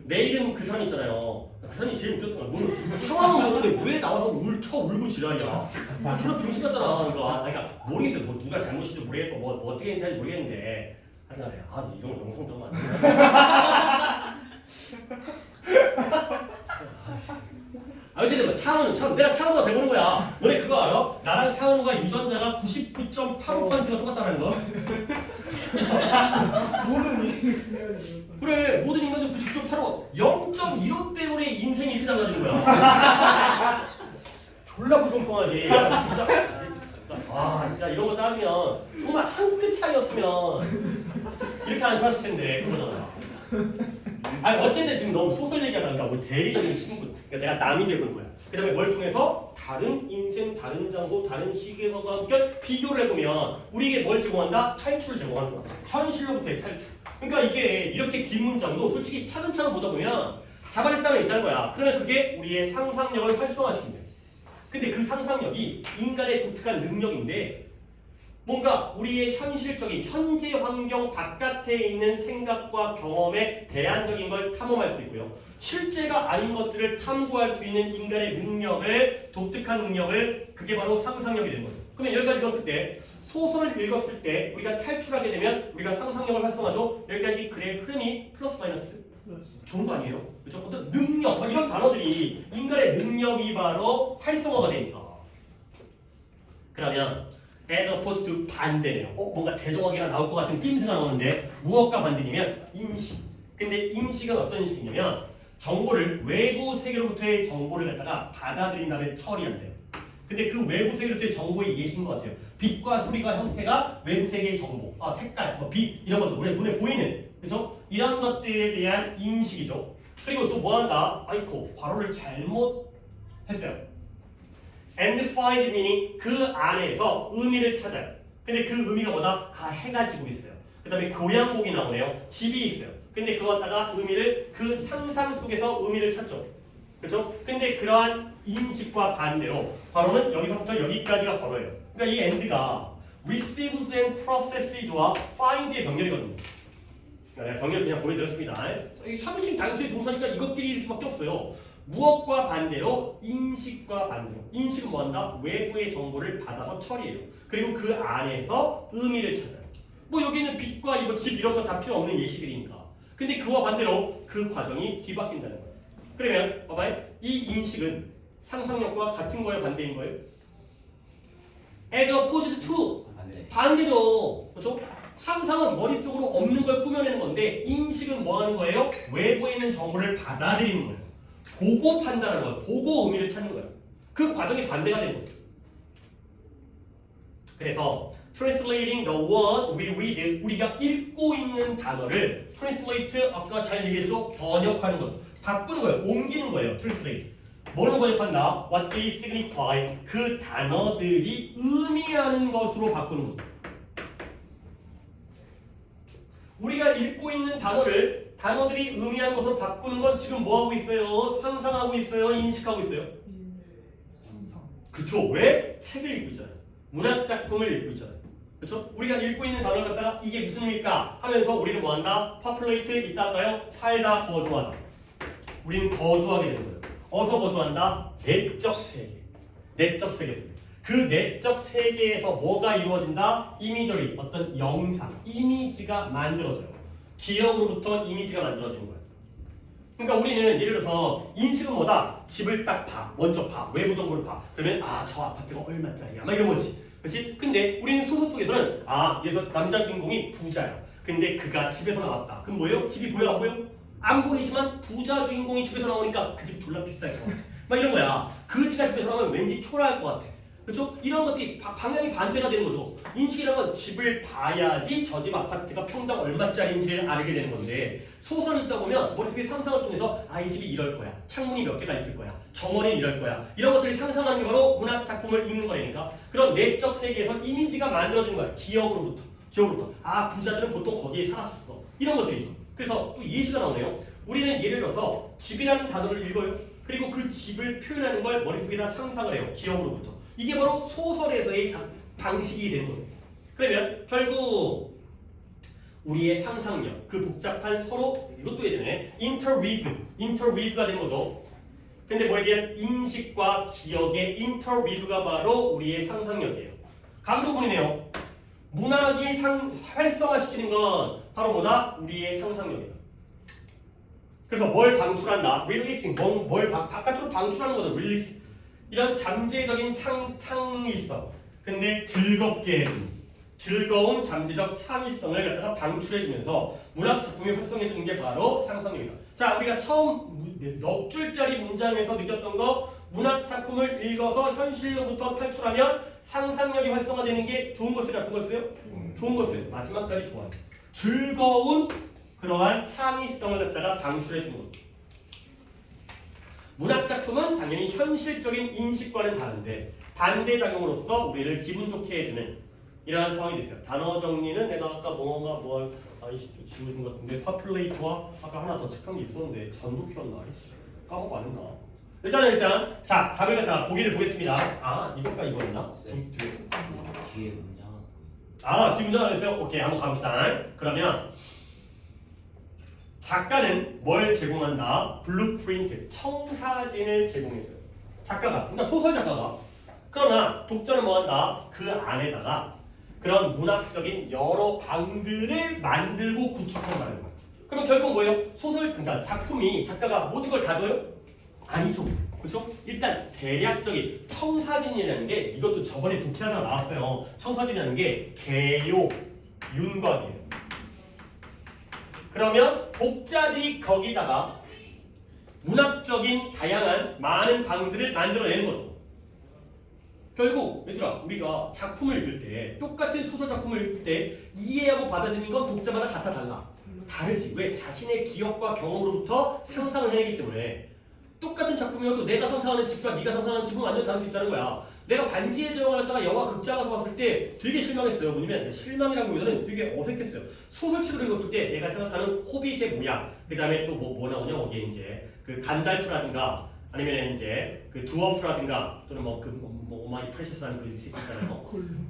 내 이름 그 사람 있잖아요. 그 사람이 제일 웃겼던 거야. 상황은 모르는데 왜 나와서 울고 지랄이야. 저런 병신 같잖아. 그러니까 모르겠어요. 뭐 누가 잘못인지 모르겠고 뭐 어떻게 했는지 모르겠는데 하여튼 이런 거 영상 적으면 안 돼. 어쨌든 차은우 내가 차은우가 돼보는 거야. 너네 그거 알아? 나랑 차은우가 유전자가 99.85%가 똑같다는 거. 그래 모든 인간들 99.85 0.15 때문에 인생이 이렇게 달라지는 거야. 졸라 불공평하지. 진짜 이런 거 따르면 정말 한 끗 차이였으면 이렇게 안 살았을 텐데 그거잖아. 아니 어쨌든 지금 너무 소설 얘기하다 보니까 뭐 대리적인 신분 그러니까 내가 남이 되는 거야. 그 다음에 뭘 통해서 다른 인생, 다른 장소, 다른 시계와 함께 비교를 해보면 우리에게 뭘 제공한다? 탈출을 제공하는 거야. 현실로부터의 탈출. 그러니까 이게 이렇게 긴 문장도 솔직히 차근차근 보다 보면 자발일단은 있다는 거야. 그러면 그게 우리의 상상력을 활성화시킨대. 근데 그 상상력이 인간의 독특한 능력인데 뭔가 우리의 현실적인 현재 환경 바깥에 있는 생각과 경험에 대안적인 걸 탐험할 수 있고요. 실제가 아닌 것들을 탐구할 수 있는 인간의 능력을 독특한 능력을 그게 바로 상상력이 되는 거죠. 그러면 여기까지 읽었을 때 소설을 읽었을 때 우리가 탈출하게 되면 우리가 상상력을 활성화하죠. 여기까지 글의 흐름이 플러스 마이너스 좋은 거 아니에요? 그렇죠? 어떤 능력 이런 단어들이 인간의 능력이 바로 활성화가 되니까 그러면 as opposed to 반대네요. 뭔가 대조하기가 나올 것 같은 낌새가 나오는데 무엇과 반대냐면 인식. 근데 인식은 어떤 인식이냐면 정보를 외부 세계로부터의 정보를 갖다가 받아들인 다음에 처리한대요. 근데 그 외부 세계로부터의 정보에 이해하신 것 같아요. 빛과 소리가 형태가 외부 세계의 정보, 색깔, 빛 이런 것들 눈에 보이는 그래서 이런 것들에 대한 인식이죠. 그리고 또 뭐한다? 아이코 괄호를 잘못 했어요. And find meaning 그 안에서 의미를 찾아요. 근데 그 의미가 뭐다? 해가 지고 있어요. 그 다음에 교양곡이 나오네요. 집이 있어요. 근데 그거 갖다가 의미를 그 상상 속에서 의미를 찾죠. 그렇죠? 근데 그러한 인식과 반대로 괄호는 여기서부터 여기까지가 괄호예요. 그러니까 이 and가 receives and processes와 finds의 병렬이거든요. 내가 병렬 그냥 보여드렸습니다. 이 3인칭 단수의 동사니까 이것끼리일 수밖에 없어요. 무엇과 반대로 인식과 반대로 인식은 뭐한다? 외부의 정보를 받아서 처리해요. 그리고 그 안에서 의미를 찾아요. 뭐 여기는 빛과 집 이런 거 다 필요 없는 예시들이니까. 근데 그와 반대로 그 과정이 뒤바뀐다는 거예요. 그러면 봐봐요. 이 인식은 상상력과 같은 거예요? 반대인 거예요? as opposed to 반대죠. 그렇죠? 상상은 머릿속으로 없는 걸 꾸며내는 건데 인식은 뭐 하는 거예요? 외부에 있는 정보를 받아들이는 거예요. 보고 판단하는 거예요. 보고 의미를 찾는 거예요. 그 과정이 반대가 되는 거죠. 그래서 translating the words we read 우리가 읽고 있는 단어를 translate 아까 잘 얘기했죠? 번역하는 거죠. 바꾸는 거예요. 옮기는 거예요. translate. 뭘로 번역한다? What they signify 그 단어들이 의미하는 것으로 바꾸는 거죠. 우리가 읽고 있는 단어들이 의미하는 것으로 바꾸는 건 지금 뭐 하고 있어요? 상상하고 있어요? 인식하고 있어요? 그쵸? 왜? 책을 읽고 있잖아요. 문학 작품을 읽고 있잖아요. 그쵸? 우리가 읽고 있는 단어를 갖다가 이게 무슨 의미일까? 하면서 우리는 뭐 한다? populate 있다가요? 살다, 거주하다. 우리는 거주하게 되는 거예요. 어서 거주한다? 내적 세계. 내적 세계 속에. 그 내적 세계에서 뭐가 이루어진다? 이미저리, 어떤 영상, 이미지가 만들어져요. 기억으로부터 이미지가 만들어지는 거야. 그러니까 우리는 예를 들어서 인식은 뭐다? 집을 딱 봐. 먼저 봐. 외부 정보를 봐. 그러면 아, 저 아파트가 얼마짜리야. 막 이런 거지. 그렇지? 근데 우리는 소설 속에서는 아, 여기서 남자 주인공이 부자야. 근데 그가 집에서 나왔다. 그럼 뭐예요? 집이 보여 안 보여? 안 보이지만 부자 주인공이 집에서 나오니까 그 집 졸라 비쌀 것 같아. 막 이런 거야. 그지가 집에서 나오면 왠지 초라할 것 같아. 그렇죠? 이런 것들이 방향이 반대가 되는 거죠. 인식이라는 건 집을 봐야지 저 집 아파트가 평당 얼마짜리인지를 알게 되는 건데 소설을 읽다 보면 머릿속에 상상을 통해서 아, 이 집이 이럴 거야. 창문이 몇 개가 있을 거야. 정원이 이럴 거야. 이런 것들이 상상하는 게 바로 문학 작품을 읽는 거라니까. 그런 내적 세계에서 이미지가 만들어지는 거야. 기억으로부터. 아, 부자들은 보통 거기에 살았었어. 이런 것들이죠. 그래서 또 예시가 나오네요. 우리는 예를 들어서 집이라는 단어를 읽어요. 그리고 그 집을 표현하는 걸 머릿속에다 상상을 해요. 기억으로부터. 이게 바로 소설에서의 방식이 되는 거죠. 그러면 결국 우리의 상상력, 그 복잡한 서로 이것도 해야 되네. 인터위브가 되는 거죠. 근데 뭐에 인식과 기억의 인터위브가 바로 우리의 상상력이에요. 강조군이네요. 문학이 활성화시키는 건 바로 뭐다? 우리의 상상력이다. 그래서 뭘 방출한다? releasing, 뭘 바깥으로 방출하는 거죠. release. 이런 잠재적인 창의성, 근데 즐거운 잠재적 창의성을 갖다가 방출해주면서 문학 작품이 활성해주는 게 바로 상상력이다. 자, 우리가 처음 넉 줄짜리 문장에서 느꼈던 거, 문학 작품을 읽어서 현실로부터 탈출하면 상상력이 활성화되는 게 좋은 것을 나쁜 것이요? 좋은 것을 마지막까지 좋아요. 즐거운 그러한 창의성을 갖다가 방출해주는 것. 문학작품은 당연히 현실적인 인식과는 다른데 반대작용으로서 우리를 기분 좋게 해주는 이러한 상황이 됐어요. 단어 정리는 내가 아까 뭐가 아이씨 지워진 것 같은데 파퓰레이터와 아까 하나 더 체크한 게 있었는데 전독해였나? 까먹고 안 했나? 일단 자, 답을 갖다가 보기를 보겠습니다. 아, 이거였나?
뒤에 문장 하나
아, 뒤에 문장 하나 있어요? 오케이, 한번 가봅시다. 그러면 작가는 뭘 제공한다? 블루프린트, 청사진을 제공해줘요. 작가가, 그러니까 소설 작가가. 그러나 독자는 뭐한다? 그 안에다가 그런 문학적인 여러 방들을 만들고 구축한다는 거예요. 그럼 결국 뭐예요? 그러니까 작품이 작가가 모든 걸 다 줘요? 아니죠. 그렇죠? 일단 대략적인 청사진이라는 게 이것도 저번에 독해하다가 나왔어요. 청사진이라는 게 개요, 윤곽이에요. 그러면 독자들이 거기다가 문학적인 다양한 많은 방들을 만들어내는 거죠. 결국 얘들아, 우리가 작품을 읽을 때 똑같은 소설 작품을 읽을 때 이해하고 받아들이는 건 독자마다 같아 달라. 다르지. 왜? 자신의 기억과 경험으로부터 상상을 해내기 때문에. 똑같은 작품이어도 내가 상상하는 집과 네가 상상하는 집은 완전 다를 수 있다는 거야. 내가 반지의 제왕을 갖다가 영화 극장 가서 봤을 때 되게 실망했어요. 뭐냐면 실망이라기보다는 되게 어색했어요. 소설책으로 읽었을 때 내가 생각하는 호빗의 모양, 그 다음에 또 뭐 나오냐 거기에 이제 그 간달프라든가 아니면 이제 그 두어프라든가 또는 오마이 프레셔스라는 그 새끼 있잖아요.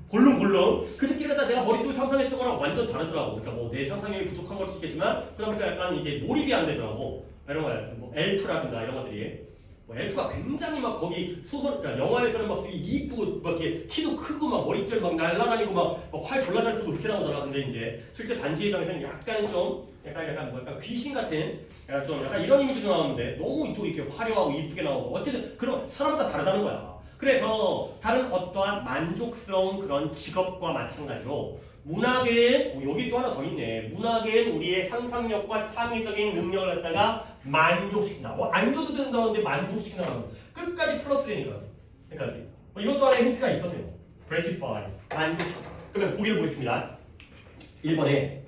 골룸 그 새끼를 갖다 내가 머릿속에 상상했던 거랑 완전 다르더라고. 그러니까 뭐 내 상상력이 부족한 걸 수 있겠지만 그러다 보니까 약간 이게 몰입이 안 되더라고. 이런 거야. 뭐 엘프라든가 이런 것들이. 뭐 엘프가 굉장히 막 거기 소설, 그러니까 영화에서는 막 되게 이쁘고 막 이렇게 키도 크고 막 머리털 막 날라다니고 막 활 졸라 잘 쓰고 이렇게 나오잖아. 근데 이제 실제 반지의 장에서는 약간은 좀 약간 귀신 같은 약간 이런 이미지도 나오는데 너무 또 이렇게 화려하고 이쁘게 나오고 어쨌든 그런 사람마다 다르다는 거야. 그래서 다른 어떠한 만족스러운 그런 직업과 마찬가지로 문학은 여기 또 하나 더 있네. 문학은 우리의 상상력과 창의적인 능력을 갖다가 만족시킨다. 안 줘도 된다는데 만족시킨다는 거. 끝까지 플러스 되니까. 여기까지. 이것도 하나의 힌트가 있었네요. gratify, 만족시킨다. 그러면 보기를 보겠습니다. 1번에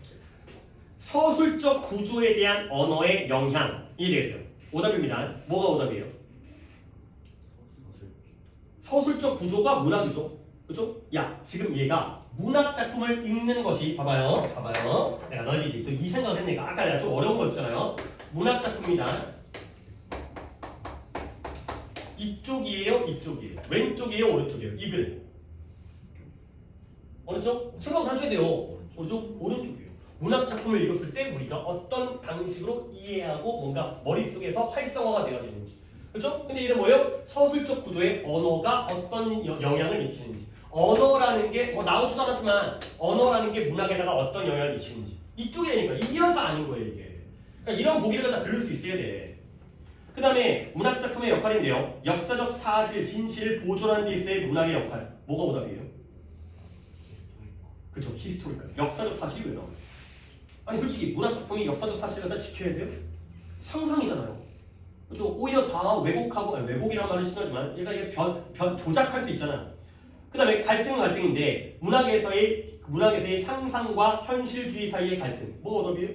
서술적 구조에 대한 언어의 영향이 되겠어요. 오답입니다. 뭐가 오답이에요? 서술적 구조가 문학이죠. 그렇죠? 야, 지금 얘가 문학 작품을 읽는 것이 봐봐요. 내가 너희들이 또 이 생각을 했으니까 아까 내가 좀 어려운 거 있었잖아요. 문학 작품입니다. 이쪽이에요, 왼쪽이에요, 오른쪽이에요. 이 글. 어느 쪽? 생각을 하셔야 돼요. 오른쪽이에요. 문학 작품을 읽었을 때 우리가 어떤 방식으로 이해하고 뭔가 머릿속에서 활성화가 되어지는지. 그렇죠? 근데 이는 뭐예요? 서술적 구조에 언어가 어떤 영향을 미치는지. 언어라는 게 나오지도 않았지만 언어라는 게 문학에다가 어떤 영향을 미치는지. 이쪽이라니까. 이어서 아는 거예요 이게. 그러니까 이런 보기를 갖다 들을 수 있어야 돼. 그 다음에 문학작품의 역할인데요. 역사적 사실, 진실을 보존하는 데 있어의 문학의 역할. 뭐가 오답이에요? 그쵸, 히스토리컬. 역사적 사실이 왜 나와요? 아니 솔직히 문학작품이 역사적 사실을 갖다 지켜야 돼요? 상상이잖아요. 그죠? 오히려 다 왜곡하고, 아니, 왜곡이라는 말을 심하지만 얘가 이게 조작할 수 있잖아. 그 다음에 갈등인데 문학에서의 상상과 현실주의 사이의 갈등. 뭐가 오답이에요?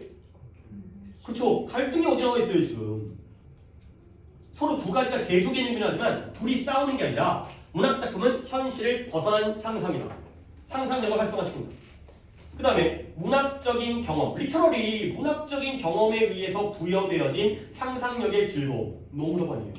그쵸? 갈등이 어디 나와 있어요 지금? 서로 두 가지가 대조 개념이긴 하지만 둘이 싸우는 게 아니라 문학작품은 현실을 벗어난 상상이다. 상상력을 활성화시킨다. 그 다음에 문학적인 경험, 리터러리 문학적인 경험에 의해서 부여되어진 상상력의 즐거움. 너무 더 많이 해요.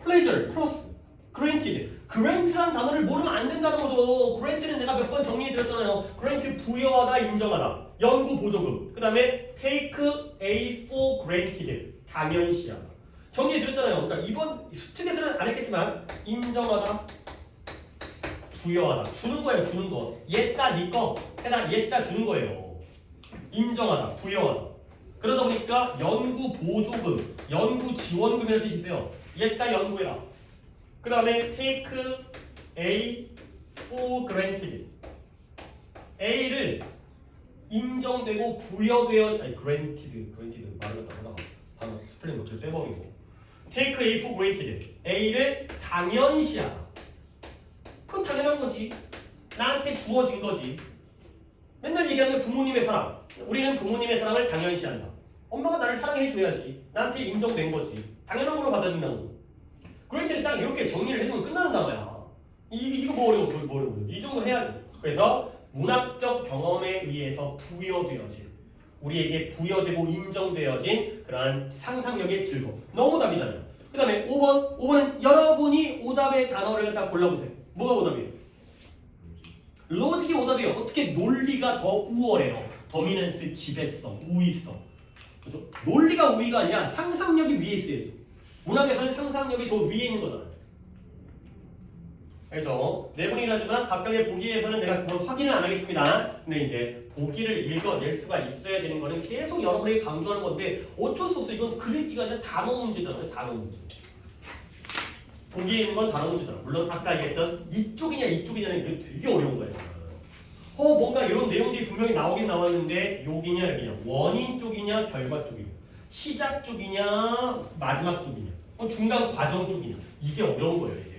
pleasure 플러스 granted. grant라는 단어를 모르면 안 된다는 거죠. grant는 내가 몇 번 정리해드렸잖아요. grant 부여하다, 인정하다. 연구 보조금. 그 다음에 take A for granted. 당연시하다. 정리해드렸잖아요. 그러니까 이번 수특에서는 안 했겠지만 인정하다, 부여하다. 주는 거예요. 주는 거. 얘따 니 거. 해다 얘따 주는 거예요. 인정하다, 부여하다. 그러다 보니까 연구 보조금, 연구 지원금이라는 뜻이 있어요. 얘따 연구해라. 그 다음에 take A for granted. A를 인정되고 부여되어 granted 말을 갖다 하다가 단어 스펠링 노트를 빼버리고 take A for granted. A를 당연시하다. 그건 당연한 거지. 나한테 주어진 거지. 맨날 얘기하는 부모님의 사랑. 우리는 부모님의 사랑을 당연시한다. 엄마가 나를 사랑해줘야지. 나한테 인정된 거지. 당연한 걸로 받아들인다는 거죠. 그런지 딱 이렇게 정리를 해두면 끝나는 단어야. 이거 뭐 어려워. 이 정도 해야지. 그래서 문학적 경험에 의해서 부여되어진, 우리에게 부여되고 인정되어진 그러한 상상력의 즐거움. 너무 답이잖아요. 그 다음에 5번. 5번은 여러분이 오답의 단어를 갖다 골라보세요. 뭐가 오답이에요? 로직이 오답이에요. 어떻게 논리가 더 우월해요? 도미넌스, 지배성, 우위성. 그죠? 논리가 우위가 아니라 상상력이 위에 있어야죠. 문학에서는 상상력이 더 위에 있는 거잖아요. 그렇죠? 내분이라지만 각각의 보기에서는 내가 그걸 확인을 안 하겠습니다. 근데 이제 보기를 읽어낼 수가 있어야 되는 거는 계속 여러분에게 강조하는 건데 어쩔 수 없어. 이건 글읽기가 아니라 단어 문제잖아요. 단어 문제. 보기에 있는 건 단어 문제잖아. 물론 아까 얘기했던 이쪽이냐는 게 되게 어려운 거예요. 뭔가 이런 내용들이 분명히 나오긴 나왔는데 여기냐 여기냐, 원인 쪽이냐 결과 쪽이냐, 시작 쪽이냐 마지막 쪽이냐, 중간 과정 쪽이냐, 이게 어려운 거예요 이게.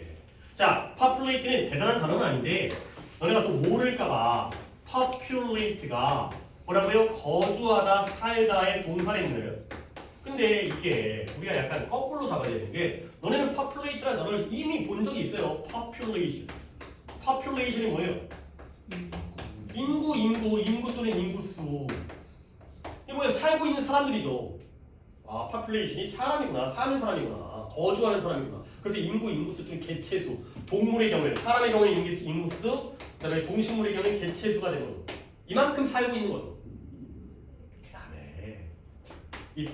자, populate는 대단한 단어는 아닌데 너네가 또 모를까봐 populate가 뭐라고요? 거주하다, 살다의 동사랬네요. 근데 이게 우리가 약간 거꾸로 잡아야 되는 게 너네는 populate라는 단어를 이미 본 적이 있어요. population이 뭐예요? 인구 또는 인구수. 이게 뭐예요? 살고 있는 사람들이죠. 아, population이 사람이구나, 사는 사람이구나, 거주하는 사람이구나. 그래서 인구수 또는 개체수. 동물의 경우에, 사람의 경우에는 인구수, 그다음에 동식물의 경우에는 개체수가 되는 거죠. 이만큼 살고 있는 거죠. 그다음에 이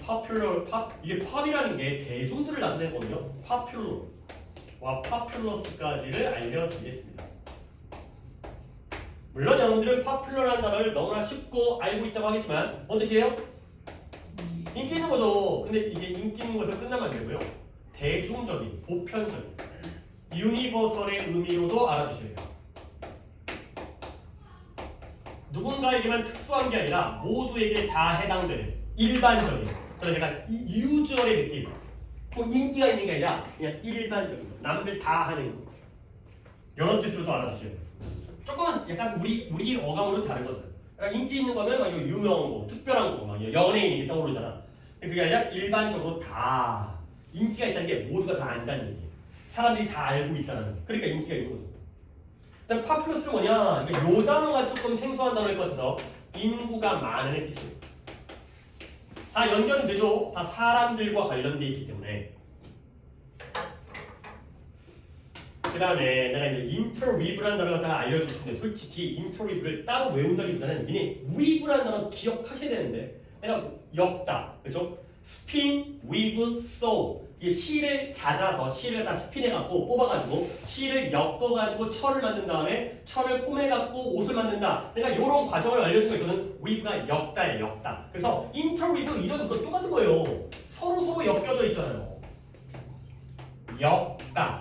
이게 pop이라는 게 대중들을 나타내거든요. popular와 populous까지를 알려드리겠습니다. 물론 여러분들은 popular라는 단어를 너무나 쉽고 알고 있다고 하겠지만 뭔 뜻이에요? 인기 있는 거죠. 근데 이게 인기 있는 것에서 끝나면 안 되고요. 대중적인, 보편적인, 유니버설의 의미로도 알아두셔야 돼요. 누군가에게만 특수한 게 아니라 모두에게 다 해당되는 일반적인, 그런 약간 유주얼의 느낌. 뭐 인기가 있는 게 아니라 그냥 일반적인 거, 남들 다 하는 거. 이런 뜻으로도 알아두셔야 돼요. 조금은 약간 우리 어감으로는 다른 거잖아요. 그러니까 인기 있는 거면 막 유명한 거, 특별한 거, 막 연예인이 떠오르잖아. 그게 아니라 일반적으로 다 인기가 있다는 게 모두가 다 안다는 얘기예요. 사람들이 다 알고 있다는 거. 그러니까 인기가 있는 거죠. 그다음 파퓰러스는 뭐냐? 그러니까 요 단어가 조금 생소한 단어일 것 같아서 인구가 많은 뜻이에요. 다 연결은 되죠. 다 사람들과 관련돼 있기 때문에. 그 다음에 내가 이제 interweave라는 단어를 갖다가 알려줄 텐데 솔직히 interweave를 따로 외운다기보다는 weave라는 단어 기억하셔야 되는데 내가 엮다, 그죠? spin, weave, sew 이게 C를 잦아서 C를 다 스핀해갖고 뽑아가지고 C를 엮어가지고 철을 만든 다음에 철을 꼬매갖고 옷을 만든다. 그러니까 이런 과정을 알려준 거 있거든. weave가 엮다예요, 엮다. 그래서 interweave 이런 거 똑같은 거예요. 서로 엮여져 있잖아요. 엮다.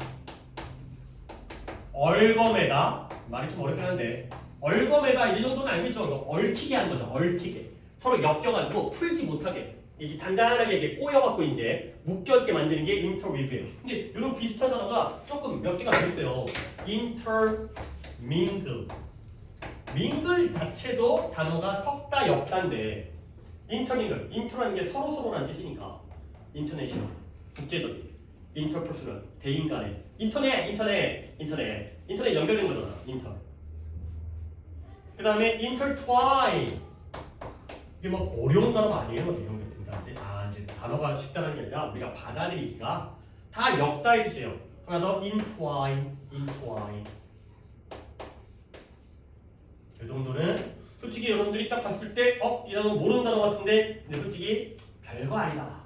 얼검에다 말이 좀 어렵긴 한데 얼검에다 이 정도는 알겠죠? 이거 얽히게 한 거죠. 얽히게 서로 엮여가지고 풀지 못하게 이게 단단하게 이게 꼬여갖고 이제 묶여지게 만드는 게 interweave예요. 근데 이런 비슷한 단어가 조금 몇 개가 더 있어요. intermingle. mingle 자체도 단어가 섞다 엮다인데 intermingle, inter라는 게 서로라는 뜻이니까 international, 국제적인, interpersonal, 대인 간의 인터넷 연결된 거잖아. 인터. 그 다음에 intertwine. 이게 막 어려운 단어가 아니에요. 이런 게 이제 단어가 쉽다는 게 아니라 우리가 받아들이기가 다 엮다의 뜻이에요. 하나 더 entwine. 이 정도는 솔직히 여러분들이 딱 봤을 때 이 단어 모르는 단어 같은데 근데 솔직히 별거 아니다.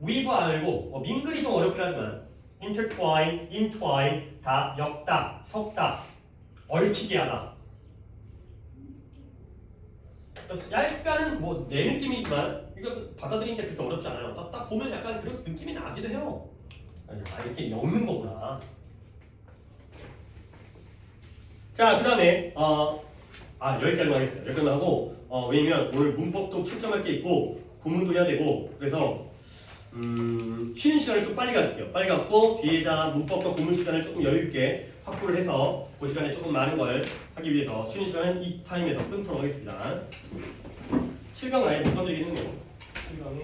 weave 알고 mingle이 좀 어렵긴 하지만 intertwine, entwine 다 엮다, 섞다, 얽히게 하다. 약간은 뭐 내 느낌이지만 이거 받아들이니까 그렇게 어렵지 않아요. 딱 보면 약간 그런 느낌이 나기도 해요. 이렇게 엮는 거구나. 자, 그 다음에 여기까지만 하겠어요. 여기까지만 하고 왜냐면 오늘 문법도 채점할 게 있고 구문도 해야 되고 그래서 쉬는 시간을 좀 빨리 가질게요. 빨리 갖고 뒤에다 문법과 구문 시간을 조금 여유 있게 확보를 해서 그 시간에 조금 많은 걸 하기 위해서 쉬는 시간은 이 타임에서 끊도록 하겠습니다. 7강은 아예 못 건드리겠네요. 7강에